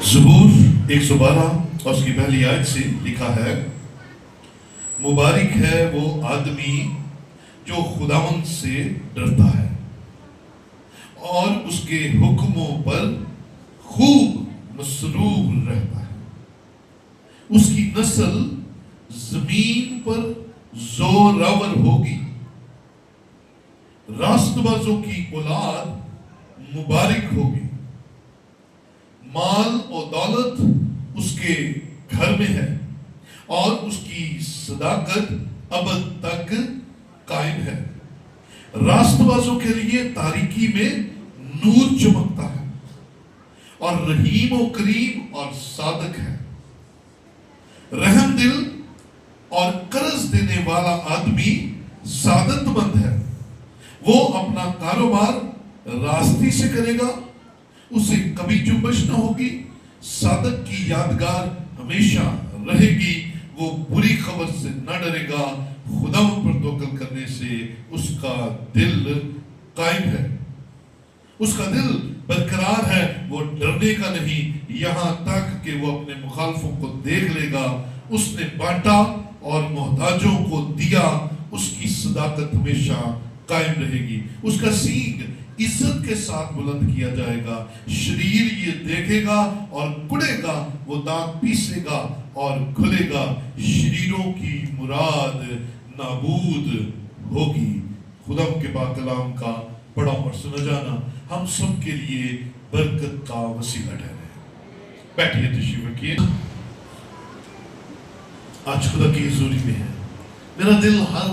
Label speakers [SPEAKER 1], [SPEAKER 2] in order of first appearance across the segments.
[SPEAKER 1] زبور 112 اور اس کی پہلی آیت سے لکھا ہے، مبارک ہے وہ آدمی جو خداوند سے ڈرتا ہے اور اس کے حکموں پر خوب مسرور رہتا ہے۔ اس کی نسل زمین پر زوراور ہوگی، راست بازوں کی اولاد مبارک ہوگی۔ مال و دولت اس کے گھر میں ہے اور اس کی صداقت ابد تک قائم ہے۔ راست بازوں کے لیے تاریکی میں نور چمکتا ہے اور رحیم و کریم اور صادق ہے۔ رحم دل اور قرض دینے والا آدمی سعادت مند ہے۔ وہ اپنا کاروبار راستی سے کرے گا، اسے کبھی جنبش نہ ہوگی۔ صادق کی یادگار ہمیشہ رہے گی، وہ بری خبر سے نہ ڈرے گا۔ خدا پر توکل کرنے سے اس کا دل قائم ہے، اس کا دل برقرار ہے، وہ ڈرنے کا نہیں، یہاں تک کہ وہ اپنے مخالفوں کو دیکھ لے گا۔ اس نے بانٹا اور محتاجوں کو دیا، اس کی صداقت ہمیشہ قائم رہے گی۔ اس کا سینگ عزت کے ساتھ بلند کیا جائے گا۔ شریر یہ دیکھے گا اور کڑے گا، وہ دانت پیسے گا اور کھلے گا۔ شریروں کی مراد نابود ہوگی۔ خدا کے پاک کلام کا پڑھا اور سنا جانا ہم سب کے لیے برکت کا وسیلہ ٹھہرے۔ بیٹھیے، تشریف رکھیے۔ آج خدا کی حضوری میں ہے، میرا دل ہر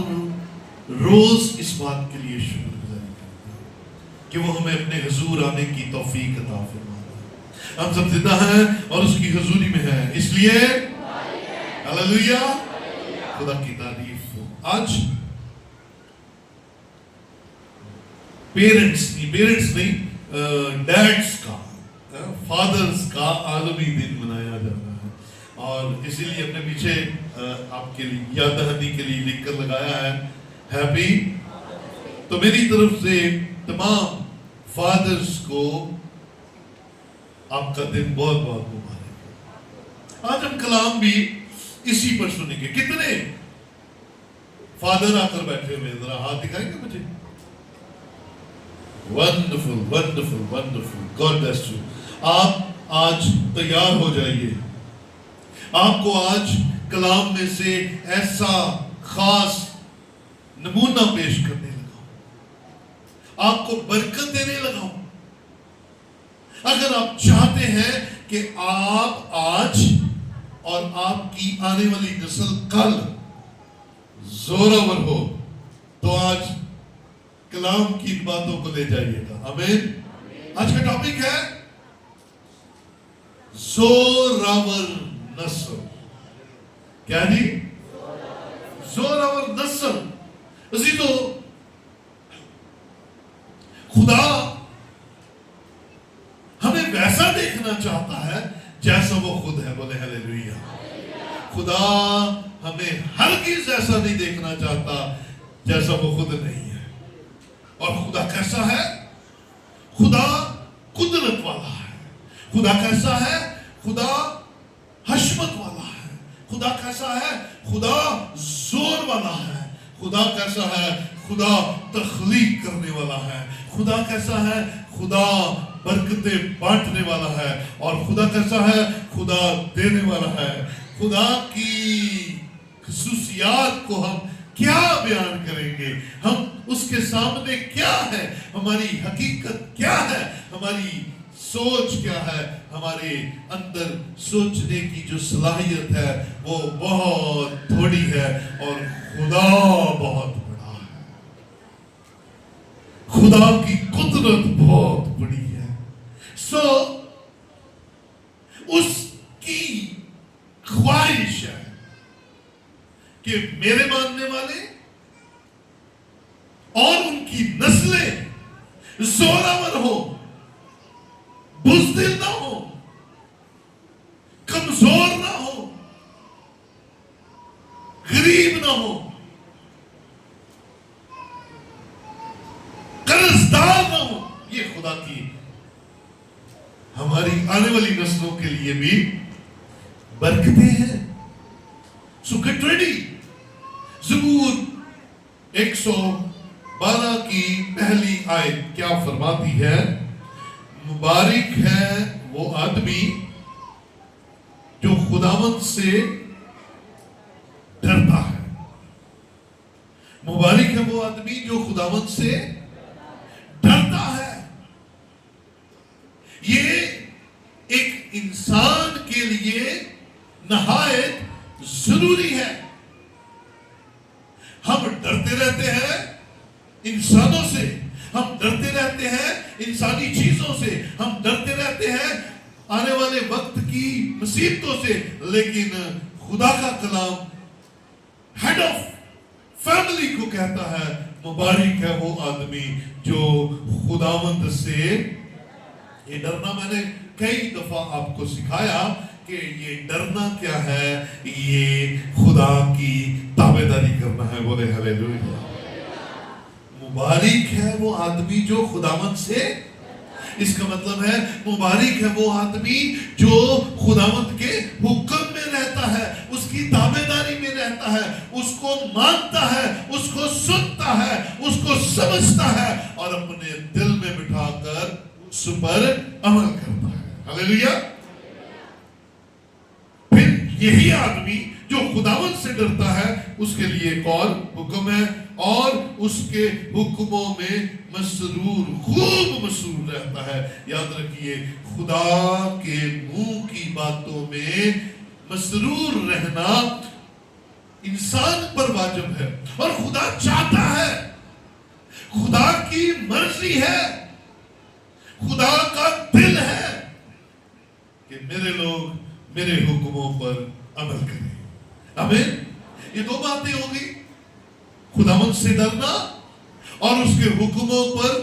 [SPEAKER 1] روز اس بات کے لیے شکر گزاری کرتا ہے کہ وہ ہمیں اپنے حضور آنے کی توفیق عطا فرماتا ہے۔ ہم سب زندہ ہیں اور اس کی حضوری میں ہیں، اس لیے ہاللویا، خدا کی تعریف ہو۔ آج پیرنٹس نہیں، ڈیڈز کا، فادرز کا عالمی دن منایا جاتا ہے، اور اسی لیے اپنے پیچھے آپ کے لیے یاد دہانی کے لیے لکھ کر لگایا ہے ہیپی۔ تو میری طرف سے تمام فادرز کو آپ کا دن بہت بہت مبارک۔ آج ہم کلام بھی اسی پر سنیں گے۔ کتنے فادر آ کر بیٹھے ہوئے، ذرا ہاتھ دکھائیں گے مجھے؟ Wonderful wonderful wonderful, God bless you. آپ آج تیار ہو جائیے، آپ کو آج کلام میں سے ایسا خاص نمونہ پیش کرنے لگا ہوں، آپ کو برکت دینے لگا ہوں۔ اگر آپ چاہتے ہیں کہ آپ آج اور آپ کی آنے والی نسل کل زوراور ہو، تو آج کلام کی باتوں کو لے جائیے گا۔ آمین۔ آج کا ٹاپک ہے زوراور نسل۔ کیا جی؟ زوراور نسل۔ عزیزو، خدا ہمیں ویسا دیکھنا چاہتا ہے جیسا وہ خود ہے، بولے ہلیلویا۔ خدا ہمیں ہرگز ایسا نہیں دیکھنا چاہتا جیسا وہ خود نہیں ہے۔ اور خدا کیسا ہے؟ خدا قدرت والا ہے۔ خدا کیسا ہے؟ خدا حشمت والا ہے۔ خدا کیسا ہے؟ خدا زور والا ہے۔ خدا کیسا ہے؟ خدا تخلیق کرنے والا ہے۔ خدا کیسا ہے؟ خدا برکتیں بانٹنے والا ہے۔ اور خدا کیسا ہے؟ خدا دینے والا ہے۔ خدا کی خصوصیات کو ہم کیا بیان کریں گے؟ ہم اس کے سامنے کیا ہے؟ ہماری حقیقت کیا ہے؟ ہماری سوچ کیا ہے؟ ہمارے اندر سوچنے کی جو صلاحیت ہے وہ بہت تھوڑی ہے، اور خدا بہت بڑا ہے۔ خدا کی قدرت بہت بڑی ہے۔ اس کی خواہش ہے کہ میرے ماننے والے اور ان کی نسلیں زوراور ہو، بزدل نہ ہو، کمزور نہ ہو، غریب نہ ہو، قرضدار نہ ہو۔ یہ خدا کی ہماری آنے والی نسلوں کے لیے بھی برکتیں ہیں. So get ready. زبور 112 کی پہلی آیت کیا فرماتی ہے؟ مبارک ہے وہ آدمی جو خداوند سے ڈرتا ہے. مبارک ہے وہ آدمی جو خداوند سے ڈرتا ہے. یہ ایک انسان کے لیے نہایت ضروری ہے. ہم ڈرتے رہتے ہیں انسانوں سے، ہم ڈرتے رہتے ہیں انسانی چیزوں سے، ہم ڈرتے رہتے ہیں آنے والے وقت کی مصیبتوں سے، لیکن خدا کا کلام ہیڈ آف فیملی کو کہتا ہے مبارک ہے وہ آدمی جو خداوند سے. یہ ڈرنا میں نے کئی دفعہ آپ کو سکھایا کہ یہ ڈرنا کیا ہے، یہ خدا کی تابعداری کرنا ہے. بولے ہلیلویا. مبارک ہے وہ آدمی جو خداوند سے، اس کا مطلب ہے مبارک ہے وہ آدمی جو خداوند کے حکم میں رہتا ہے، اس کی تابعداری میں رہتا ہے، اس کو مانتا ہے، اس کو سنتا ہے، اس کو سمجھتا ہے اور اپنے دل میں بٹھا کر اس پر عمل کرتا ہے. ہلیلویا. پھر یہی آدمی جو خداوند سے ڈرتا ہے اس کے لیے ایک اور حکم ہے اور اس کے حکموں میں مسرور، خوب مسرور رہتا ہے. یاد رکھیے خدا کے منہ کی باتوں میں مسرور رہنا انسان پر واجب ہے اور خدا چاہتا ہے، خدا کی مرضی ہے، خدا کا دل ہے کہ میرے لوگ میرے حکموں پر عمل کریں. آمین. یہ دو باتیں ہوگی، خداوند سے ڈرنا اور اس کے حکموں پر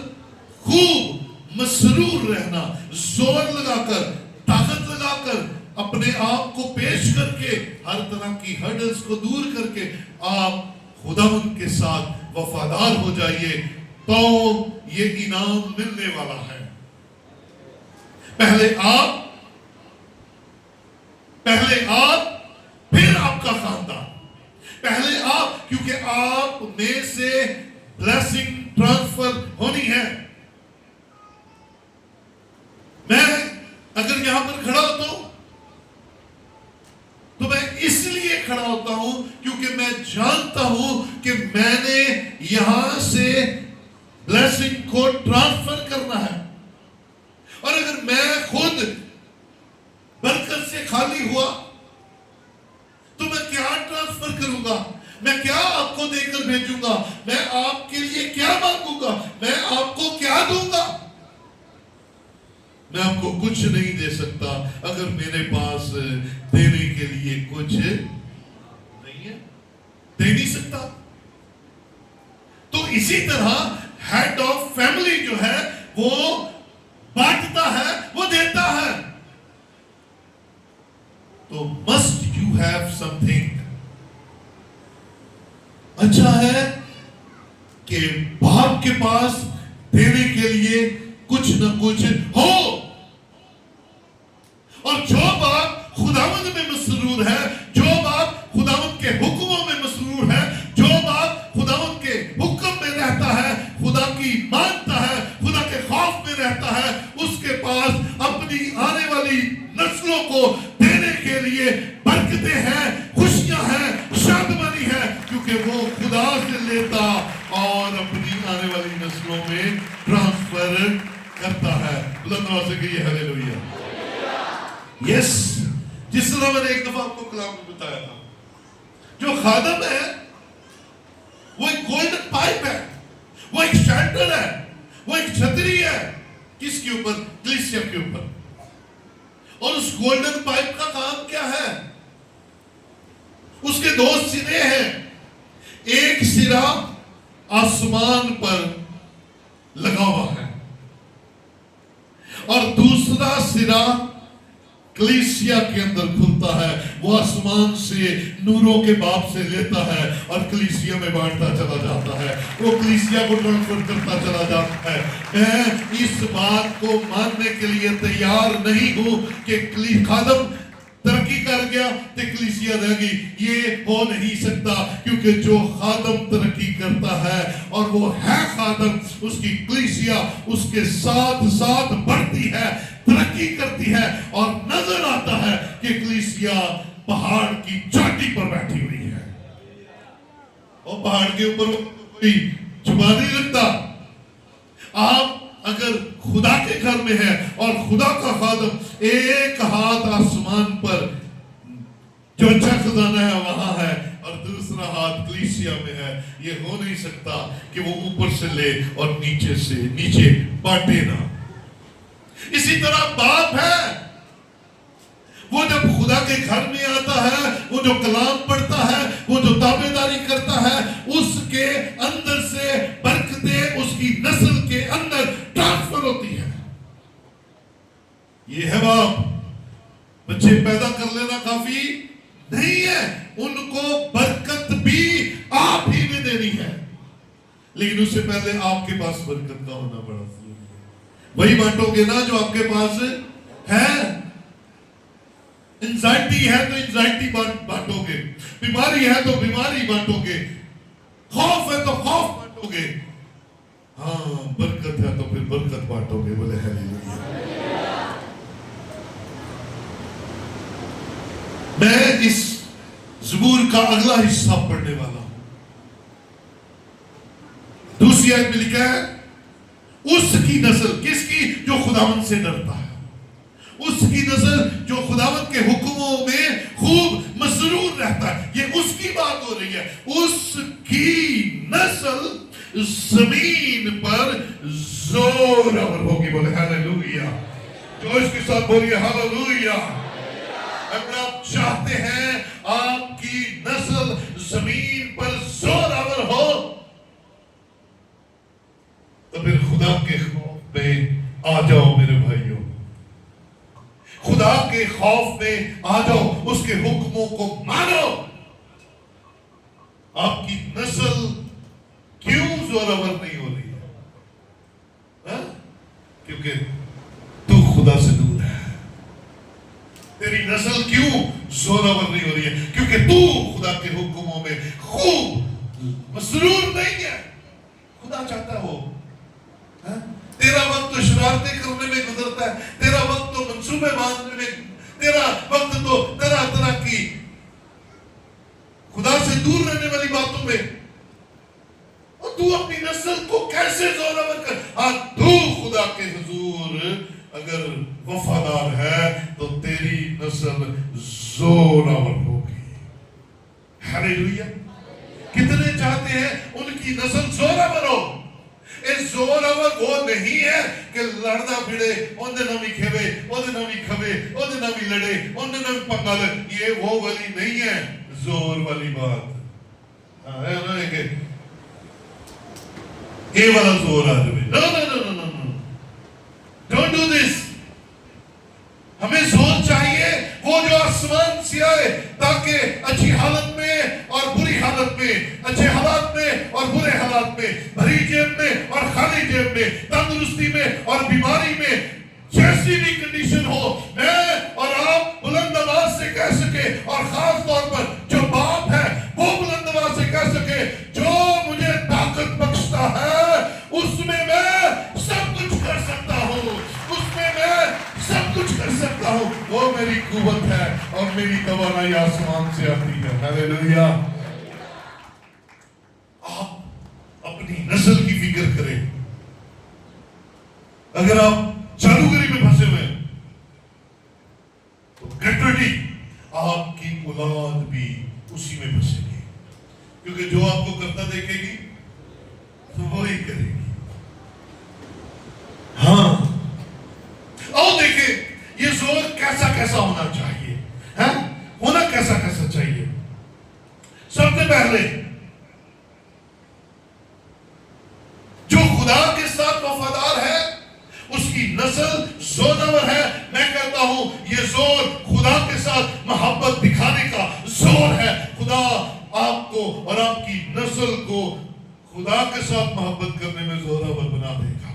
[SPEAKER 1] خوب مسرور رہنا. زور لگا کر، طاقت لگا کر، اپنے آپ کو پیش کر کے، ہر طرح کی ہرڈلز کو دور کر کے آپ خداوند کے ساتھ وفادار ہو جائیے تو یہ انعام ملنے والا ہے. پہلے آپ، پھر آپ کا خاندان. پہلے آپ، کیونکہ آپ میں سے بلیسنگ ٹرانسفر ہونی ہے. میں اگر یہاں پر کھڑا ہوتا ہوں تو میں اس لیے کھڑا ہوتا ہوں کیونکہ میں جانتا ہوں کہ میں نے یہاں سے بلیسنگ کو ٹرانسفر کرنا ہے. اور اگر میں خود برکت سے خالی ہوا تو میں کیا ٹرانسفر کروں گا؟ میں کیا آپ کو دے کر بھیجوں گا؟ میں آپ کے لیے کیا مانگوں گا؟ میں آپ کو کیا دوں گا؟ میں آپ کو کچھ نہیں دے سکتا اگر میرے پاس دینے کے لیے کچھ نہیں ہے. دے نہیں سکتا. تو اسی طرح ہیڈ آف فیملی جو ہے وہ بانٹتا ہے، وہ دیتا ہے. تو must you have something. اچھا ہے کہ باپ کے پاس دینے کے لیے کچھ نہ کچھ ہو. اور جو باپ خداوند میں مسرور ہے، جو باپ خداوند کے حکموں میں مسرور ہے، جو باپ خداوند کے حکم میں رہتا ہے، خدا کی مانتا ہے، خدا کے خوف میں رہتا ہے، اس کے پاس اپنی آنے والی نسلوں کو دینے کے لیے برکتیں ہیں، خوشیاں ہیں، شادمانی ہے، کیونکہ وہ خدا سے لیتا اور اپنی آنے والی نسلوں میں ٹرانسفر کرتا ہے. بلند آواز سے کہیے ہلیلویا. یس. جس طرح میں نے ایک دفعہ آپ کو کلام میں بتایا تھا، جو خادم ہے وہ ایک گولڈن پائپ ہے، وہ ایک شیلٹر ہے، وہ ایک چھتری ہے. کس کے اوپر؟ کلیسیا کے اوپر. اور اس گولڈن پائپ کا کام کیا ہے؟ اس کے دو سرے ہیں. ایک سرا آسمان پر لگا ہوا ہے اور دوسرا سرا کلیسیا کے اندر کھلتا ہے، وہ آسمان سے نوروں کے باپ سے لیتا ہے اور کلیسیا میں بانٹتا چلا جاتا ہے، وہ کلیسیا کو ٹرانسفر کرتا چلا جاتا ہے۔ میں اس بات کو ماننے کے لیے تیار نہیں ہوں کہ خادم ترقی کر گیا تو کلیسیا رہ گئی، یہ ہو نہیں سکتا، کیونکہ جو خادم ترقی کرتا ہے اور وہ ہے خادم، اس کی کلیسیا اس کے ساتھ ساتھ بڑھتی ہے، ترقی کرتی ہے، اور نظر آتا ہے کہ کلیسیا پہاڑ کی چوٹی پر بیٹھی ہوئی ہے، اور پہاڑ کے اوپر کوئی چھپا نہیں رکھتا۔ آپ اگر خدا کے گھر میں ہے اور خدا کا خادم، ایک ہاتھ آسمان پر جو اچھا خزانہ ہے وہاں ہے اور دوسرا ہاتھ کلیسیا میں ہے، یہ ہو نہیں سکتا کہ وہ اوپر سے لے اور نیچے سے نیچے بانٹے نہ۔ اسی طرح باپ ہے، وہ جب خدا کے گھر میں آتا ہے، وہ جو کلام پڑھتا ہے، وہ جو تابعداری کرتا ہے، اس کے اندر سے برکتیں اس کی نسل کے اندر ٹرانسفر ہوتی ہے۔ یہ ہے باپ۔ بچے پیدا کر لینا کافی نہیں ہے، ان کو برکت بھی آپ ہی میں دینی ہے، لیکن اس سے پہلے آپ کے پاس برکت کا ہونا بڑا ضروری ہے۔ وہی بانٹو گے نا جو آپ کے پاس ہے۔ انزائٹی ہے تو انزائٹی بانٹو گے، بیماری ہے تو بیماری بانٹو گے، خوف ہے تو خوف بانٹو گے، ہاں برکت ہے تو پھر برکت بانٹو گے۔ بولے ہیلیلویا۔ میں اس زبور کا اگلا حصہ پڑھنے والا ہوں۔ دوسری آیت میں لکھا ہے، اس کی نسل، کس کی؟ جو خداوند سے ڈرتا ہے، اس کی نسل جو خداوند کے حکموں میں خوب مسرور رہتا ہے۔ یہ اس کی بات ہو رہی ہے، اس کی نسل زمین پر زور آور ہوگی۔ بولے ہیلیلویا۔ جو اس کے ساتھ بولیے ہیلیلویا۔ اگر آپ چاہتے ہیں آپ کی نسل زمین پر زور آور ہو تو پھر خدا کے خوف میں آ جاؤ میرے بھائیوں، خدا کے خوف میں آ جاؤ، اس کے حکموں کو مانو۔ آپ کی نسل کیوں زوراور نہیں ہو رہی ہے؟ کیونکہ تو خدا سے دور ہے۔ تیری نسل کیوں زوراور نہیں ہو رہی ہے؟ کیونکہ تو خدا کے حکموں میں خوب مسرور نہیں ہے۔ خدا چاہتا ہو تیرا وقت تو شرارتیں کرنے میں گزرتا ہے، تیرا وقت تو منصوبے باندھنے میں، تیرا وقت تو طرح طرح کی خدا سے دور رہنے والی باتوں میں، اور تو اپنی نسل کو کیسے زوراور کر؟ ہاں تو خدا کے حضور اگر وفادار ہے تو تیری نسل زوراور ہوگی۔ ہیلیلویا۔ کتنے چاہتے ہیں ان کی نسل زوراور ہو؟ اس زوراور وہ نہیں ہے کہ لڑنا پھڑے، اندھے نامی کھوے، اندھے نامی کھوے، اندھے نامی لڑے، اندھے نامی پنگا لے۔ یہ وہ والی نہیں ہے زور والی بات ہے نا، کہ یہ والا زور آ جائے۔ نو نو نو نو نو، ڈونٹ ڈو دس۔ ہمیں زور چاہیے وہ جو آسمان سے آئے، تاکہ اچھی حالت میں اور بری حالت میں، اچھے حالات میں اور برے حالات میں، بھری جیب میں اور خالی جیب میں، تندرستی میں اور بیماری میں، جیسی بھی کنڈیشن ہو، میں اور آپ بلند آواز سے کہہ سکے، اور خاص طور پر جو باپ ہے وہ بلند آواز سے کہہ سکے، جو مجھے طاقت بخشتا ہے اس میں سب کچھ کر سکتا ہوں، اس میں سب کچھ کر سکتا ہوں، وہ میری قوت ہے اور میری توانائی آسمان سے آتی ہے۔ ہیلیلویا۔ آپ اپنی نسل کی فکر کریں۔ اگر آپ جادوگری میں پھنسے ہوئے تو گیٹ ریڈی، آپ کی اولاد بھی اسی میں پھنسے گی، کیونکہ جو آپ کو کرتا دیکھے گی تو وہی کرے گی۔ ہاں آؤ دیکھیں یہ زور کیسا کیسا ہونا چاہیے، ہونا کیسا کیسا چاہیے۔ سب سے پہلے جو خدا کے ساتھ وفادار ہے اس کی نسل زوراور ہے۔ میں کہتا ہوں یہ زور خدا کے ساتھ محبت دکھانے کا زور ہے. خدا آپ کو اور آپ کی نسل کو خدا کے ساتھ محبت کرنے میں زوراور بنا دے گا.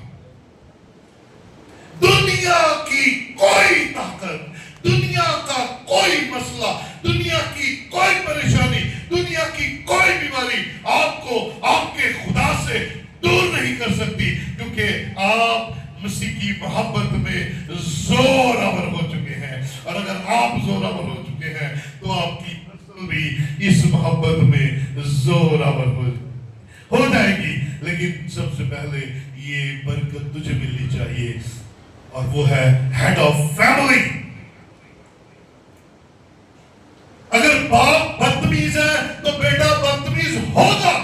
[SPEAKER 1] دنیا کی کوئی طاقت، دنیا کا کوئی مسئلہ، دنیا کی کوئی پریشانی، دنیا کی کوئی بیماری آپ کو آپ کے خدا سے دور نہیں کر سکتی، کیونکہ آپ مسیح کی محبت میں زوراور ہو چکے ہیں. اور اگر آپ زوراور ہو چکے ہیں تو آپ کی نسل بھی اس محبت میں زوراور ہو جائے گی. لیکن سب سے پہلے یہ برکت تجھے ملنی چاہیے، اور وہ ہے ہیڈ آف فیملی. اگر باپ بدتمیز ہے تو بیٹا بدتمیز ہوگا.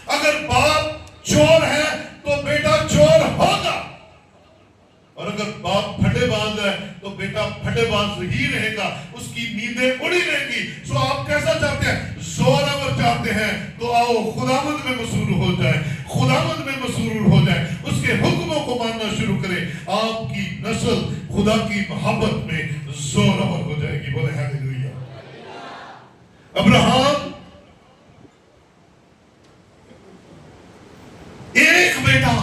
[SPEAKER 1] اگر باپ چور ہے تو بیٹا چور ہوگا. اور اگر باپ پھٹے باز ہے تو بیٹا پھٹے باز ہی رہے گا، اس کی نیندیں اڑی رہیں گی. سو آپ کیسا چاہتے ہیں؟ زوراور چاہتے ہیں تو آؤ خداوند میں مسرور ہو جائے، خداوند میں مسرور ہو جائے، اس کے حکموں کو ماننا شروع کرے. آپ کی نسل خدا کی محبت میں زوراور ہو جائے گی. بولے ہیلیلویا. ابراہیم ایک بیٹا،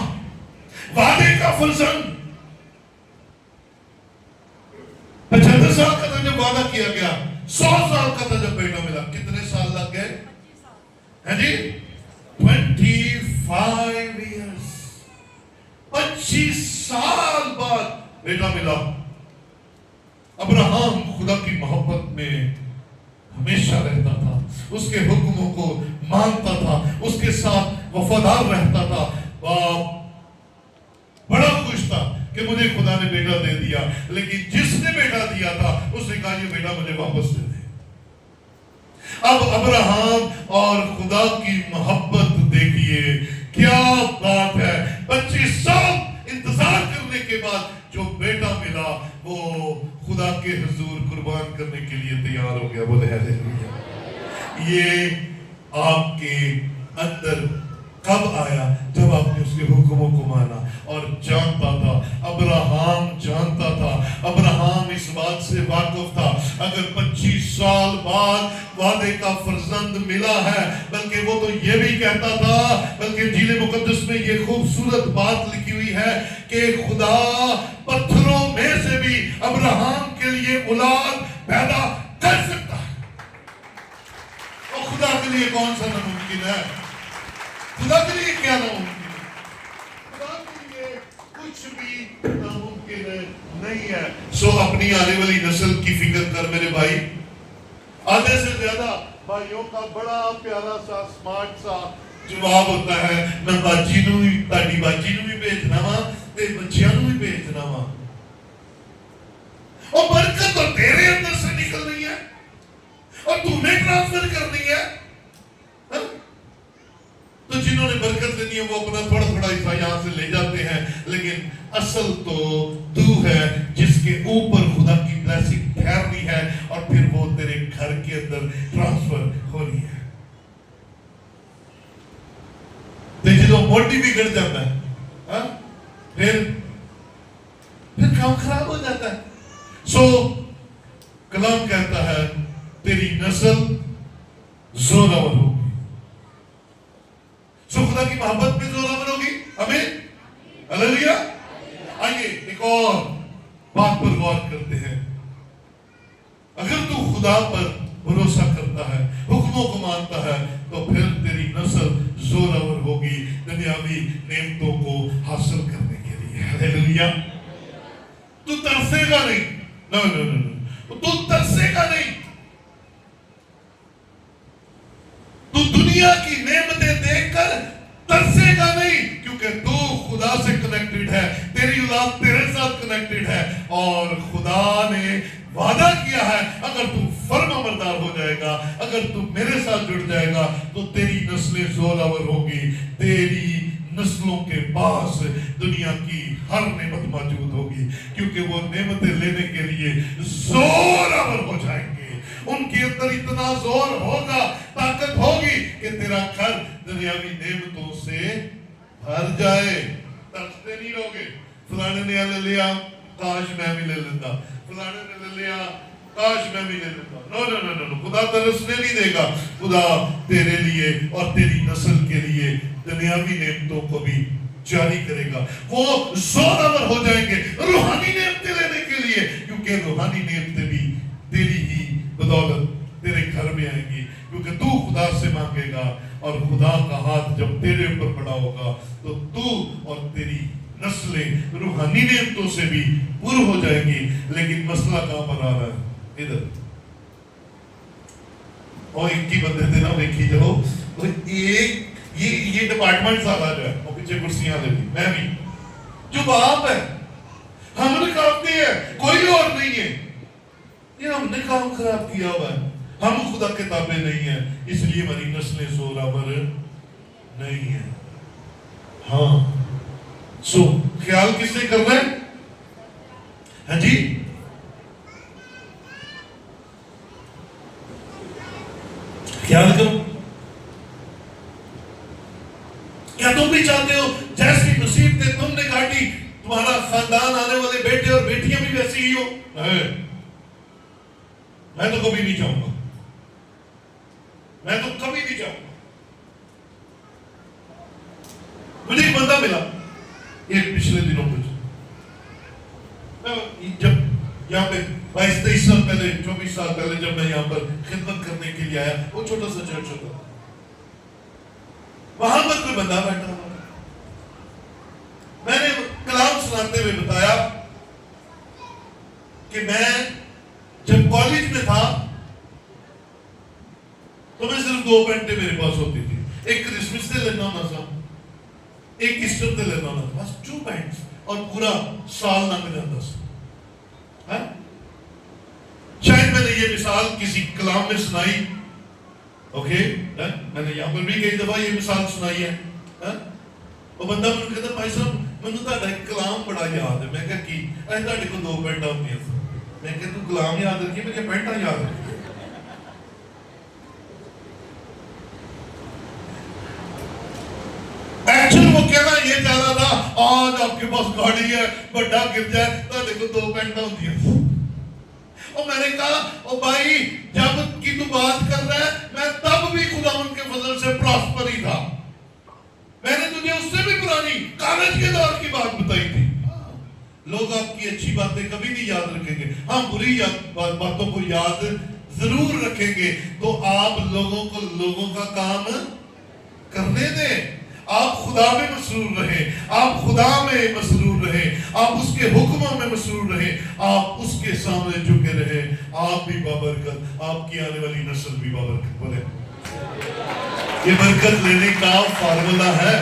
[SPEAKER 1] وعدے کا فرزند، 75 سال کا تھا جب وعدہ کیا گیا، 100 سال کا تھا جب بیٹا ملا. کتنے سال لگ گئے؟ ہے جی 25 ایئرز، 25 سال بعد بیٹا ملا. ابراہیم خدا کی محبت میں ہمیشہ رہتا تھا، اس کے حکموں کو مانتا تھا، اس کے ساتھ وفادار رہتا تھا. باپ بڑا خوش تھا کہ مجھے خدا نے بیٹا دے دیا، لیکن جس نے بیٹا دیا تھا اس نے کہا یہ بیٹا مجھے واپس دے دے. اب ابراہیم اور خدا کی محبت دیکھیے کیا بات ہے. 25 سال انتظار کرنے کے بعد جو بیٹا ملا وہ خدا کے حضور قربان کرنے کے لیے تیار ہو گیا. بولے ہیلیلویا. یہ آپ کے اندر کب آیا؟ جب آپ نے اس کے حکموں کو مانا اور جانتا تھا. ابراہیم جانتا تھا، ابراہیم اس بات سے واقف تھا اگر 25 سال بعد وعدے کا فرزند ملا ہے، بلکہ وہ تو یہ بھی کہتا تھا، بلکہ انجیل مقدس میں یہ خوبصورت بات لکھی ہوئی ہے کہ خدا پتھروں میں سے بھی ابراہیم کے لیے اولاد پیدا کر سکتا ہے. اور خدا کے لیے کون سا ناممکن ہے؟ خدا کے لیے کیا ناممکن ہے؟ خدا کے لیے کچھ بھی ناممکن نہیں ہے. سو اپنی آنے والی نسل کی فکر کر میرے بھائی. آدھے سے زیادہ بھائیوں کا بڑا پیارا سا سمارٹ سا جواب ہوتا ہے، میں باجی نو بھی، تاڑی باجی نو بھی بھیجنا وا تے بچیاں نو بھی بھیجنا وا. اور برکت تو تیرے اندر سے نکلنی ہے اور تم نے ٹرانسفر کرنی ہے. تو جنہوں نے برکت لینی ہے وہ اپنا تھوڑا تھوڑا حصہ یہاں سے لے جاتے ہیں، لیکن اصل تو ہے جس کے اوپر خدا کی بلیسنگ ٹھہر رہی ہے اور پھر وہ تیرے گھر کے اندر ٹرانسفر ہو رہی ہے. تو جدو موٹی بگڑ جاتا ہے پھر کام خراب ہو جاتا ہے. سو کلام کہتا ہے تیری نسل زوراور ہوگی. سو خدا کی محبت میں زوراور ہوگی. آمین ہلیلویا. آئیے ایک اور بات پر غور کرتے ہیں. اگر تو خدا پر بھروسہ کرتا ہے، حکموں کو مانتا ہے، تو پھر تیری نسل زوراور ہوگی دنیاوی نعمتوں کو حاصل کرنے کے لیے. ہلیلویا. تو ترسے گا نہیں، تو ترسے گا نہیں. تو دنیا کی نعمتیں دیکھ کر ترسے گا نہیں، کیونکہ تو خدا سے کنیکٹڈ ہے، تیری اولاد تیرے ساتھ کنیکٹڈ ہے، اور خدا نے وعدہ کیا ہے اگر تو فرما بردار ہو جائے گا، اگر تو میرے ساتھ جڑ جائے گا تو تیری نسلیں زوراور ہوگی. تیری نسلوں کے پاس دنیا کی ہر نعمت موجود ہوگی، کیونکہ وہ نعمتیں لینے کے لیے زوراور ہو جائیں گے. ان کے اندر اتنا زور ہوگا، طاقت ہوگی کہ تیرا گھر دنیاوی نعمتوں سے بھر جائے. ترستے نہیں رہو گے. فلانے نے لے لیا، کاش میں بھی لے لیتا، فلانے نے لے لیا کاش میں بھی لے لیتا. نو نو نو نو، خدا ترسنے نہیں دے گا. خدا تیرے لیے اور تیری نسل کے لیے دنیاوی نعمتوں کو بھی جاری کرے گا. وہ زوراور ہو جائیں گے روحانی نعمتیں لینے کے لیے، کیونکہ روحانی نعمتیں بھی تیری ہی بدولت تیرے گھر میں آئیں گی، کیونکہ تو خدا سے مانگے گا اور خدا کا ہاتھ جب تیرے اوپر پڑا ہوگا تو تو اور تیری نسلیں روحانی نعمتوں سے بھی پر ہو جائیں گی. لیکن مسئلہ کہاں پر آ رہا ہے؟ ادھر. اور ایک کی بندے تھے نا دیکھی جاؤ، ایک یہ ڈپارٹمنٹ سارا جو ہے اور پیچھے کرسیاں لگی، میں بھی جو باپ ہے ہم نے کام کیا ہے، کوئی اور نہیں ہے. یہ ہم نے کام خراب کیا ہوا ہے، ہم خدا کے تابع نہیں ہیں، اس لیے ہماری نسلیں زوراور نہیں ہیں. ہاں سو خیال کس سے کرنا ہے؟ ہاں جی، خیال کرو. کیا تم بھی چاہتے ہو جیسی مصیبتیں تم نے کاٹی تمہارا خاندان آنے والے بیٹے اور بیٹیاں بھی ویسی ہی ہو؟ میں تو کبھی نہیں چاہوں گا، میں تو کبھی نہیں چاہوں گا. مجھے ایک بندہ ملا ایک پچھلے دنوں کچھ، جب یہاں پہ 22-23 سال پہلے 24 سال پہلے جب میں یہاں پر خدمت کرنے کے لیے آیا، وہ چھوٹا سا چرچ ہوتا، وہاں پر کوئی بندہ بیٹھا ہوا. میں نے کلام سناتے ہوئے بتایا کہ میں جب کالج میں تھا تو میں صرف 2 گھنٹے میرے پاس ہوتی تھی، ایک کرسمس سے لینا ہونا تھا، ایک ایسٹر سے لینا ہونا تھا، بس 2 گھنٹے اور پورا سال لنگ جاتا تھا. شاید میں نے یہ مثال کسی کلام میں سنائی، اوکے میں نے یہاں پر بھی کئی دفعہ یہ مثال سنائی ہے. وہ بندہ مجھے کہتا بھائی صاحب مجھے تو کلام بڑا یاد ہے. میں کہا کی ایسا کو 2 پینٹا ہوتی ہیں. میں کہا تو کلام یاد رکھی، مجھے پینٹا یاد رکھی. ایکچولی وہ کہنا یہ چاہ رہا تھا آج آپ کے پاس گاڑی ہے بڑا گر جائے تو دیکھو 2 پینٹا ہوتی ہیں. اور میں نے کہا او بھائی جب کی تو بات کر رہا ہے میں تب بھی خدا ان کے فضل سے پراسپر ہی تھا. میں نے تجھے اس سے بھی پرانی کالج کے دور کی بات بتائی تھی. لوگ آپ کی اچھی باتیں کبھی نہیں یاد رکھیں گے، ہم بری باتوں کو یاد ضرور رکھیں گے. تو آپ لوگوں کو لوگوں کا کام کرنے دیں. آپ خدا میں مسرور رہیں، آپ خدا میں مسرور رہیں، آپ اس کے حکموں میں مسرور رہیں، آپ اس کے سامنے جھکے رہیں. آپ بھی بابرکت، آپ کی آنے والی نسل بھی بابرکت بنے. یہ برکت لینے کا فارمولہ ہے.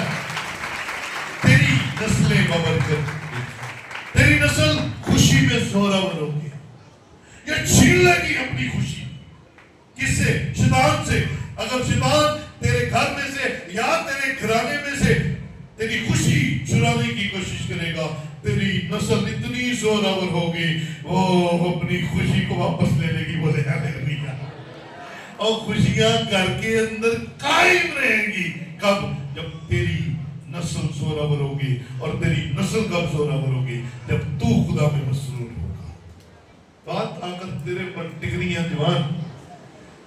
[SPEAKER 1] تیری نسلیں بابرکت، تیری نسل خوشی میں زوراور ہوگی. یہ چھین لے گی اپنی خوشی. کس سے؟ شیطان سے. اگر شیطان تیرے گھر میں سے یا تیرے گھرانے میں سے تیری خوشی چرانے کی کوشش کرے گا، تیری نسل اتنی زوراور ہوگی وہ اپنی خوشی کو واپس لے لے گی. بولے ہاللیلویا. اور خوشیاں گھر کے اندر قائم رہیں گی. کب؟ جب تیری نسل زوراور ہوگی. اور تیری نسل کب زوراور ہوگی؟ جب تو خدا میں مسرور ہوگا. بات آ کر تیرے پر ٹکریاں جوان،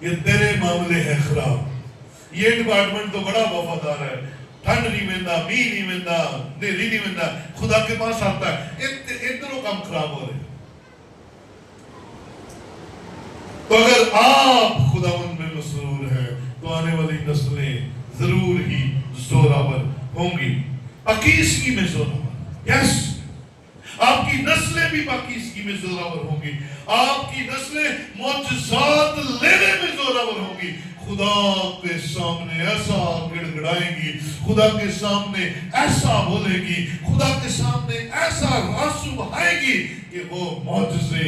[SPEAKER 1] یہ تیرے معاملے ہیں خراب. یہ ڈپارٹمنٹ تو بڑا وفادار ہے، ٹھنڈ نہیں ملتا، می نہیں ملتا، نیری نہیں ملتا، خدا کے پاس آتا ہے. ادھروں کام خراب ہو رہے ہیں. تو اگر آپ خداوند میں مسرور ہیں تو آنے والی نسلیں ضرور ہی زوراور ہوں گی. پاکیزگی میں زوراور. یس، آپ کی نسلیں بھی پاکیزگی میں زوراور ہوں گی. آپ کی نسلیں معجزات لینے میں زوراور ہوں گی. خدا کے سامنے ایسا گڑ گڑائیں گی، خدا کے سامنے ایسا بولے گی، خدا کے سامنے ایسا آنسو بہائے گی کہ وہ معجزے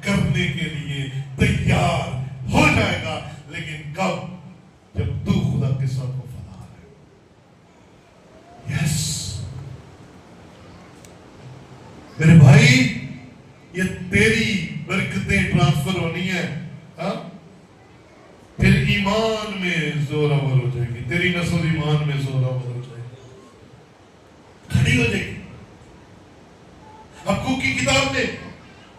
[SPEAKER 1] کرنے کے لیے تیار ہو جائے گا. لیکن کب؟ جب تو خدا کے ساتھ وفادار ہے. یس میرے بھائی، یہ تیری برکتیں ٹرانسفر ہونی ہے. پھر ایمان میں زوراور ہو جائے گی. تیری نسل ایمان میں زوراور ہو جائے گی، کھڑی ہو جائے گی. حبقوق کی کتاب میں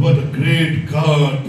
[SPEAKER 1] What a great God,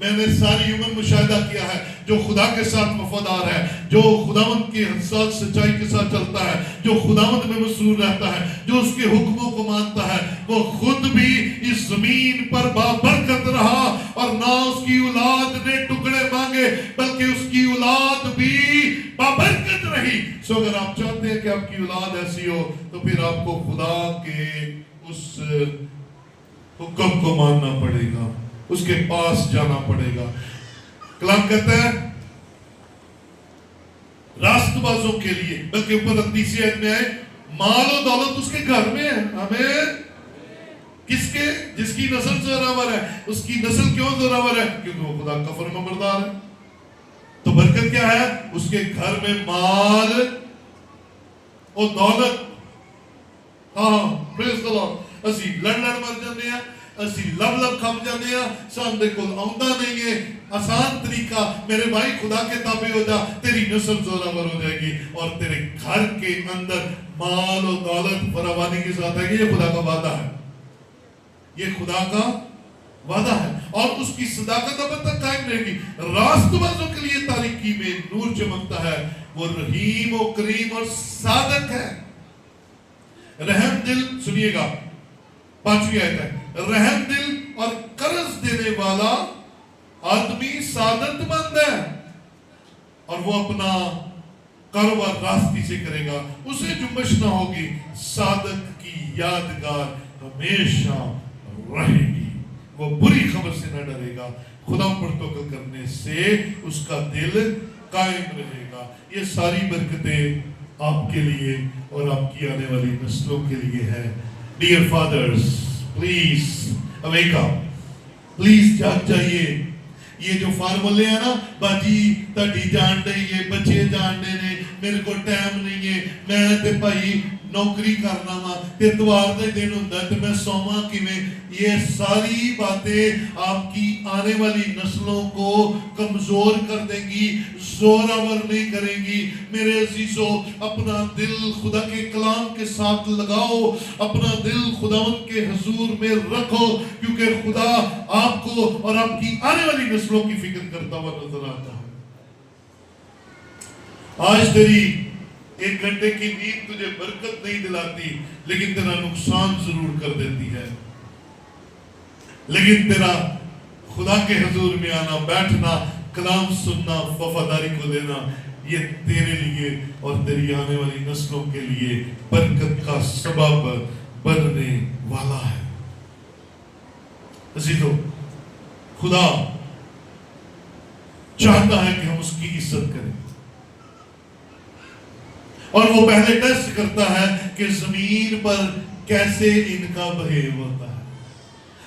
[SPEAKER 1] میں نے ساری عمر مشاہدہ کیا ہے جو خدا کے ساتھ وفادار ہے، جو خداوند کے ساتھ سچائی کے ساتھ چلتا ہے، جو خداوند میں مسرور رہتا ہے، جو اس کے حکموں کو مانتا ہے، وہ خود بھی اس زمین پر بابرکت رہا اور نہ اس کی اولاد نے ٹکڑے مانگے بلکہ اس کی اولاد بھی بابرکت رہی۔ سو اگر آپ چاہتے ہیں کہ آپ کی اولاد ایسی ہو تو پھر آپ کو خدا کے اس حکم کو ماننا پڑے گا، اس کے پاس جانا پڑے گا۔ کلام کہتا ہے راست بازوں کے لیے، بلکہ اوپر 38 آیت میں آئے مال و دولت اس کے گھر میں ہے۔ آمین۔ کس کے؟ جس کی نسل زوراور ہے۔ اس کی نسل کیوں زوراور ہے؟ کیونکہ وہ خدا کا فرما بردار ہے۔ تو برکت کیا ہے؟ اس کے گھر میں مال اور دولت۔ ہاں پریز دی لارڈ۔ اسی لڑ مر جانے ہیں، اسی لب کھپ جانے ہیں، سامنے کو آؤندہ نہیں ہے۔ آسان طریقہ میرے بھائی خدا کے تابع ہو جا، تیری نسل زوراور ہو جائے گی اور تیرے گھر کے اندر مال و دولت فراوانی کے ساتھ ہے۔ یہ خدا کا وعدہ ہے، یہ خدا کا وعدہ ہے اور اس کی صداقت اب تک قائم رہے گی۔ راست بازوں کے لیے تاریکی میں نور چمکتا ہے، وہ رحیم و کریم اور صادق ہے۔ رحم دل، سنیے گا 5ویں آیت ہے، رحم دل اور قرض دینے والا آدمی سعادت مند ہے اور وہ اپنا کاروبار راستی سے کرے گا، اسے جنبش نہ ہوگی، صادق کی یادگار ہمیشہ رہے گی، وہ بری خبر سے نہ ڈرے گا، خدا پر توکل کرنے سے اس کا دل قائم رہے گا۔ یہ ساری برکتیں آپ کے لیے اور آپ کی آنے والی نسلوں کے لیے ہے۔ Dear fathers, please awake up, please جاگ جائیے۔ یہ جو فارمولے ہیں نا، باجی تاڑی جان دے، یہ بچے جان دے نے، میرے کو ٹائم نہیں ہے، میں تے بھائی نوکری کرنا وا تے اتوار دے دن ہوندا تے میں سوواں کیویں، یہ ساری باتیں آپ کی آنے والی نسلوں کو کمزور کر دیں گی، زوراور نہیں کریں گی۔ میرے عزیزو، اپنا دل خدا کے کلام کے ساتھ لگاؤ، اپنا دل خداوند کے حضور میں رکھو، کیونکہ خدا آپ کو اور آپ کی آنے والی نسلوں کی فکر کرتا ہوا نظر آتا ہے۔ آج تیری 1 گھنٹے کی نیند تجھے برکت نہیں دلاتی، لیکن تیرا نقصان ضرور کر دیتی ہے۔ لیکن تیرا خدا کے حضور میں آنا، بیٹھنا، کلام سننا، وفاداری کو دینا، یہ تیرے لیے اور تیری آنے والی نسلوں کے لیے برکت کا سبب بننے والا ہے۔ عزیزو، خدا چاہتا ہے کہ ہم اس کی عزت کریں، اور وہ پہلے ٹیسٹ کرتا ہے کہ زمین پر کیسے ان کا بہیو ہوتا ہے۔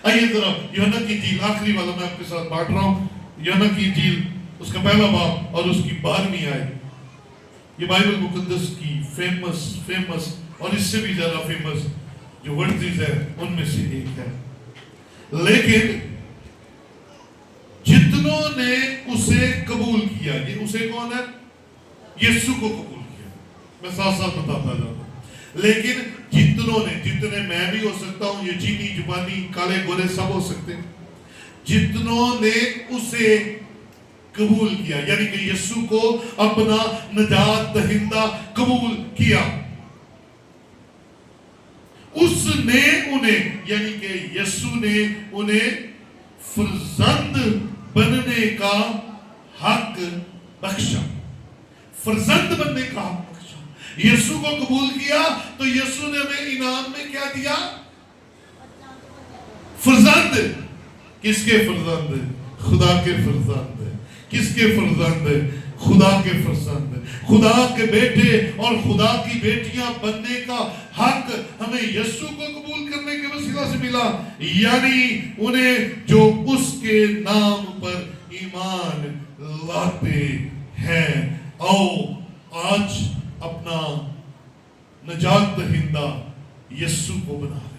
[SPEAKER 1] آئیے ذرا یوحنا کی انجیل، آخری والا میں آپ کے ساتھ بانٹ رہا ہوں، یوحنا کی انجیل اس کا 1 باب اور اس کی 12ویں آیت۔ یہ بائبل مقدس کی فیمس اور اس سے بھی زیادہ فیمس جو ورڈز ہے ان میں سے ایک ہے۔ لیکن جتنوں نے اسے قبول کیا، یہ اسے کون ہے؟ یسوع کو قبول کیا۔ میں ساتھ ساتھ بتاتا جاتا ہوں۔ لیکن جتنوں نے، جتنے میں بھی ہو سکتا ہوں، یہ چینی جپانی کالے گورے سب ہو سکتے ہیں، جتنوں نے اسے قبول کیا، یعنی کہ یسوع کو اپنا نجات دہندہ قبول کیا، اس نے انہیں، یعنی کہ یسوع نے انہیں فرزند بننے کا حق بخشا۔ فرزند بننے کا حق بخشا۔ یسوع کو قبول کیا تو یسوع نے ہمیں انعام میں کیا دیا؟ فرزند۔ کس کے فرزند؟ خدا کے فرزند۔ کس کے فرزند؟ خدا کے فرزند۔ خدا کے بیٹے اور خدا کی بیٹیاں بننے کا حق ہمیں یسوع کو قبول کرنے کے وسیلہ سے ملا، یعنی انہیں جو اس کے نام پر ایمان لاتے ہیں۔ آؤ آج اپنا نجات دہندہ یسوع کو بنا لیں،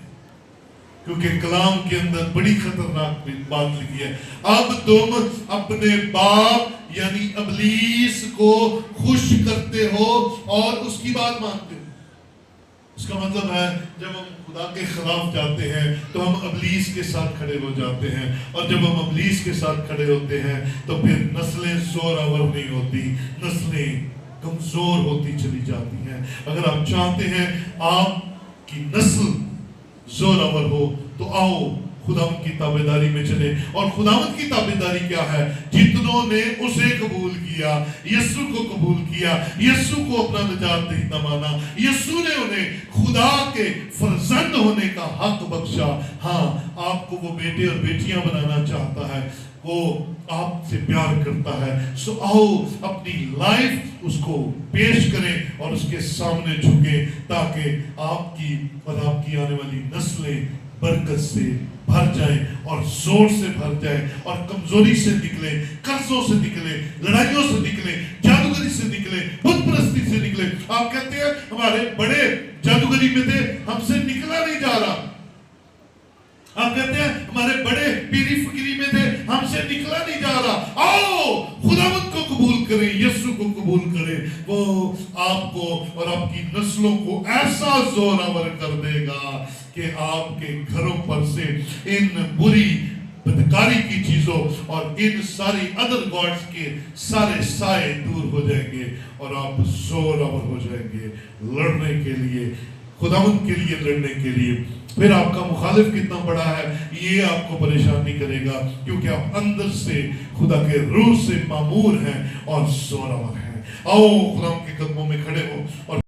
[SPEAKER 1] کیونکہ کلام کے اندر بڑی خطرناک بات لکھی ہے۔ اب تم اپنے باپ یعنی ابلیس کو خوش کرتے ہو اور اس کی بات مانتے ہو۔ اس کا مطلب ہے جب ہم خدا کے خلاف جاتے ہیں تو ہم ابلیس کے ساتھ کھڑے ہو جاتے ہیں، اور جب ہم ابلیس کے ساتھ کھڑے ہوتے ہیں تو پھر نسلیں زور آور نہیں ہوتی، نسلیں کمزور ہوتی چلی جاتی ہیں۔ اگر آپ چاہتے ہیں آپ کی نسل زور آور ہو تو آؤ خداوند کی تابعداری میں چلے۔ اور خداوند کی تابعداری کیا ہے؟ جتنوں نے اسے قبول کیا، یسوع کو قبول کیا، یسوع کو اپنا نجات دہندہ مانا، یسوع نے انہیں خدا کے فرزند ہونے کا حق بخشا۔ ہاں، آپ کو وہ بیٹے اور بیٹیاں بنانا چاہتا ہے، وہ آپ سے پیار کرتا ہے۔ سو آؤ اپنی لائف اس کو پیش کریں اور اس کے سامنے جھکیں، تاکہ آپ کی اور آپ کی آنے والی نسلیں برکت سے بھر جائیں اور زور سے بھر جائیں اور کمزوری سے نکلے، قرضوں سے نکلے، لڑائیوں سے نکلے، جادوگری سے نکلے، بت پرستی سے نکلے۔ آپ کہتے ہیں ہمارے بڑے جادوگری میں تھے، ہم سے نکلا نہیں جا رہا۔ آپ کہتے ہیں ہمارے بڑے پیری فکری میں تھے، ہم سے نکلا نہیں جا رہا۔ آؤ خداوند کو قبول کریں، یسوع کو قبول کریں، وہ آپ کو اور آپ کی نسلوں کو ایسا زور آور کر دے گا کہ آپ کے گھروں پر سے ان بری بدکاری کی چیزوں اور ان ساری ادر گاڈز کے سارے سائے دور ہو جائیں گے، اور آپ زور آور ہو جائیں گے لڑنے کے لیے، خداوند کے لیے لڑنے کے لیے۔ پھر آپ کا مخالف کتنا بڑا ہے یہ آپ کو پریشان نہیں کرے گا، کیونکہ آپ اندر سے خدا کے روح سے معمور ہیں اور زور آور ہیں۔ آؤ خدا کے قدموں میں کھڑے ہو اور